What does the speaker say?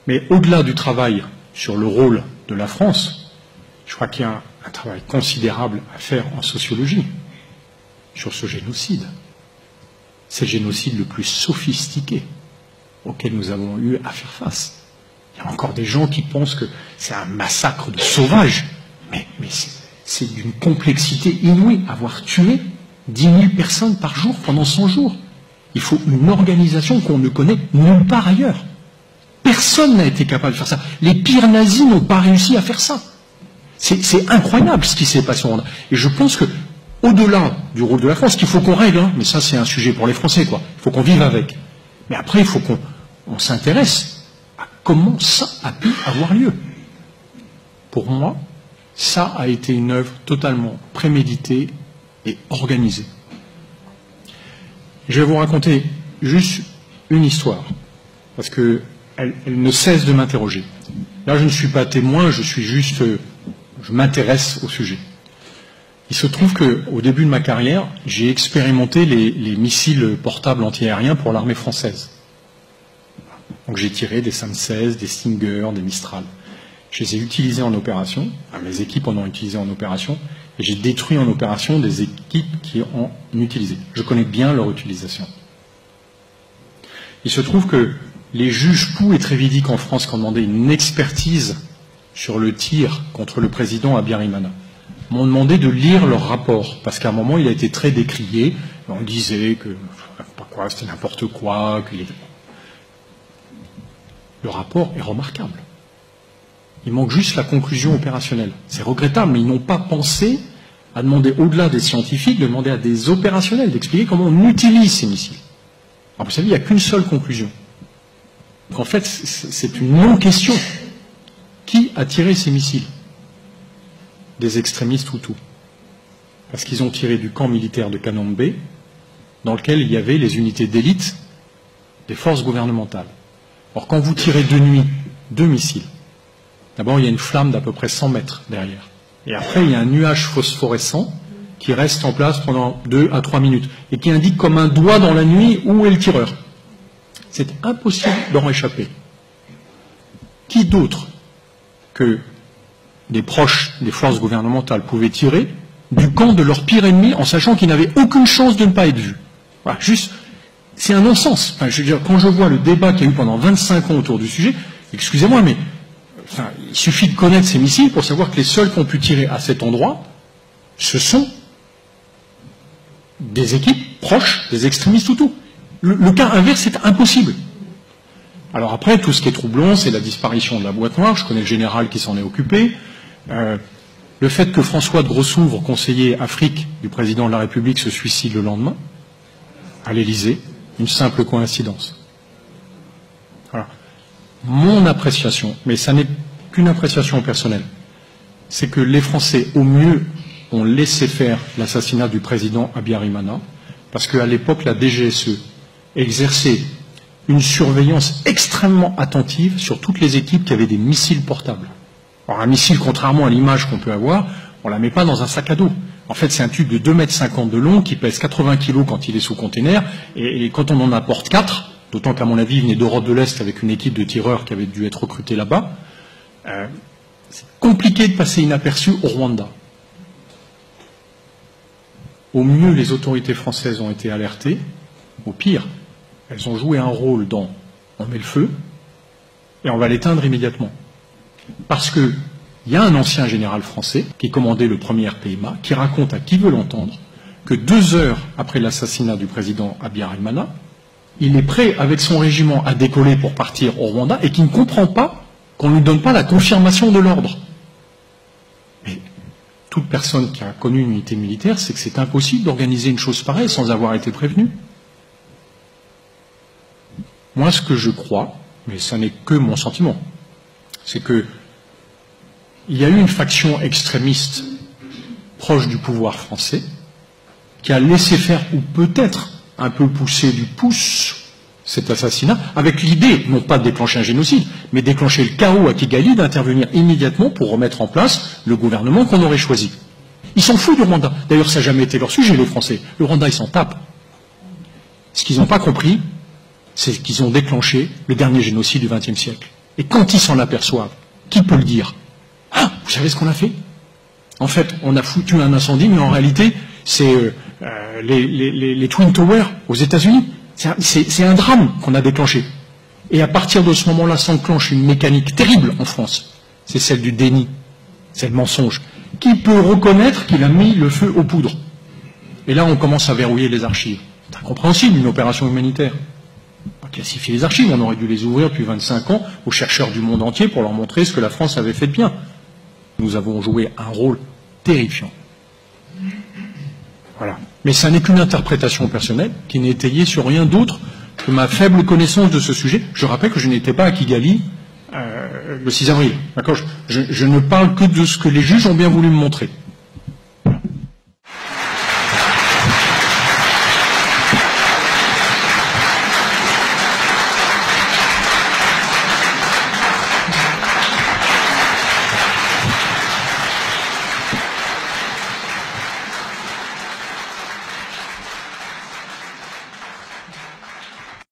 Mais au-delà du travail sur le rôle de la France, je crois qu'il y a un travail considérable à faire en sociologie sur ce génocide. C'est le génocide le plus sophistiqué auquel nous avons eu à faire face. Il y a encore des gens qui pensent que c'est un massacre de sauvages, mais c'est d'une complexité inouïe. Avoir tué 10 000 personnes par jour pendant 100 jours. Il faut une organisation qu'on ne connaît nulle part ailleurs. Personne n'a été capable de faire ça. Les pires nazis n'ont pas réussi à faire ça. C'est incroyable ce qui s'est passé au Rwanda. Et je pense que, au-delà du rôle de la France, qu'il faut qu'on règle, hein, mais ça c'est un sujet pour les Français, quoi. Il faut qu'on vive avec. Mais après, il faut qu'on s'intéresse à comment ça a pu avoir lieu. Pour moi, ça a été une œuvre totalement préméditée et organisée. Je vais vous raconter juste une histoire, parce qu'elle ne cesse de m'interroger. Là, je ne suis pas témoin, je m'intéresse au sujet. Il se trouve qu'au début de ma carrière, j'ai expérimenté les missiles portables antiaériens pour l'armée française. Donc j'ai tiré des SAM-16, des Stinger, des Mistral. Je les ai utilisés en opération, mes équipes en ont utilisé en opération, et j'ai détruit en opération des équipes qui en ont utilisé. Je connais bien leur utilisation. Il se trouve que les juges Pou et Trévidic en France qui ont demandé une expertise sur le tir contre le président Habyarimana m'ont demandé de lire leur rapport, parce qu'à un moment il a été très décrié, on disait que c'était n'importe quoi, le rapport est remarquable. Il manque juste la conclusion opérationnelle. C'est regrettable, mais ils n'ont pas pensé à demander, au-delà des scientifiques, de demander à des opérationnels d'expliquer comment on utilise ces missiles. Alors vous savez, il n'y a qu'une seule conclusion. Donc, en fait, c'est une non-question. Qui a tiré ces missiles? Des extrémistes Hutus. Parce qu'ils ont tiré du camp militaire de Kanombe, dans lequel il y avait les unités d'élite des forces gouvernementales. Or, quand vous tirez de nuit 2 missiles, d'abord, il y a une flamme d'à peu près 100 mètres derrière. Et après, il y a un nuage phosphorescent qui reste en place pendant 2 à 3 minutes et qui indique comme un doigt dans la nuit où est le tireur. C'est impossible d'en échapper. Qui d'autre que des proches des forces gouvernementales pouvaient tirer du camp de leur pire ennemi en sachant qu'ils n'avaient aucune chance de ne pas être vus? Voilà, juste, c'est un non-sens. Enfin, je veux dire, quand je vois le débat qu'il y a eu pendant 25 ans autour du sujet, excusez-moi, mais enfin, il suffit de connaître ces missiles pour savoir que les seuls qui ont pu tirer à cet endroit, ce sont des équipes proches des extrémistes Hutus. Le cas inverse est impossible. Alors après, tout ce qui est troublant, c'est la disparition de la boîte noire. Je connais le général qui s'en est occupé. Le fait que François de Grossouvre, conseiller Afrique du président de la République, se suicide le lendemain, à l'Élysée, une simple coïncidence. Voilà. Mon appréciation, mais ça n'est qu'une appréciation personnelle, c'est que les Français, au mieux, ont laissé faire l'assassinat du président Habyarimana, parce qu'à l'époque, la DGSE exerçait une surveillance extrêmement attentive sur toutes les équipes qui avaient des missiles portables. Alors un missile, contrairement à l'image qu'on peut avoir, on ne la met pas dans un sac à dos. En fait, c'est un tube de 2,50 m de long qui pèse 80 kg quand il est sous container, et quand on en apporte 4, d'autant qu'à mon avis, il venait d'Europe de l'Est avec une équipe de tireurs qui avait dû être recrutée là-bas, c'est compliqué de passer inaperçu au Rwanda. Au mieux, les autorités françaises ont été alertées, au pire, elles ont joué un rôle dans on met le feu et on va l'éteindre immédiatement. Parce qu'il y a un ancien général français qui commandait le premier RPMA qui raconte à qui veut l'entendre que 2 heures après l'assassinat du président Habyarimana, il est prêt avec son régiment à décoller pour partir au Rwanda et qui ne comprend pas qu'on ne lui donne pas la confirmation de l'ordre. Mais toute personne qui a connu une unité militaire sait que c'est impossible d'organiser une chose pareille sans avoir été prévenu. Moi, ce que je crois, mais ça n'est que mon sentiment, c'est que il y a eu une faction extrémiste proche du pouvoir français qui a laissé faire, ou peut-être un peu poussé du pouce, cet assassinat, avec l'idée, non pas de déclencher un génocide, mais déclencher le chaos à Kigali, d'intervenir immédiatement pour remettre en place le gouvernement qu'on aurait choisi. Ils s'en foutent du Rwanda. D'ailleurs, ça n'a jamais été leur sujet, les Français. Le Rwanda, ils s'en tapent. Ce qu'ils n'ont pas compris, c'est qu'ils ont déclenché le dernier génocide du XXe siècle. Et quand ils s'en aperçoivent, qui peut le dire? Ah, vous savez ce qu'on a fait? En fait, on a foutu un incendie, mais en réalité, c'est les Twin Towers aux États-Unis. C'est un drame qu'on a déclenché. Et à partir de ce moment-là, s'enclenche une mécanique terrible en France. C'est celle du déni, c'est le mensonge. Qui peut reconnaître qu'il a mis le feu aux poudres? Et là, on commence à verrouiller les archives. C'est incompréhensible, une opération humanitaire. On va classifier les archives, on aurait dû les ouvrir depuis 25 ans aux chercheurs du monde entier pour leur montrer ce que la France avait fait de bien. Nous avons joué un rôle terrifiant. Voilà. Mais ça n'est qu'une interprétation personnelle qui n'est étayée sur rien d'autre que ma faible connaissance de ce sujet. Je rappelle que je n'étais pas à Kigali le 6 avril. D'accord, je ne parle que de ce que les juges ont bien voulu me montrer.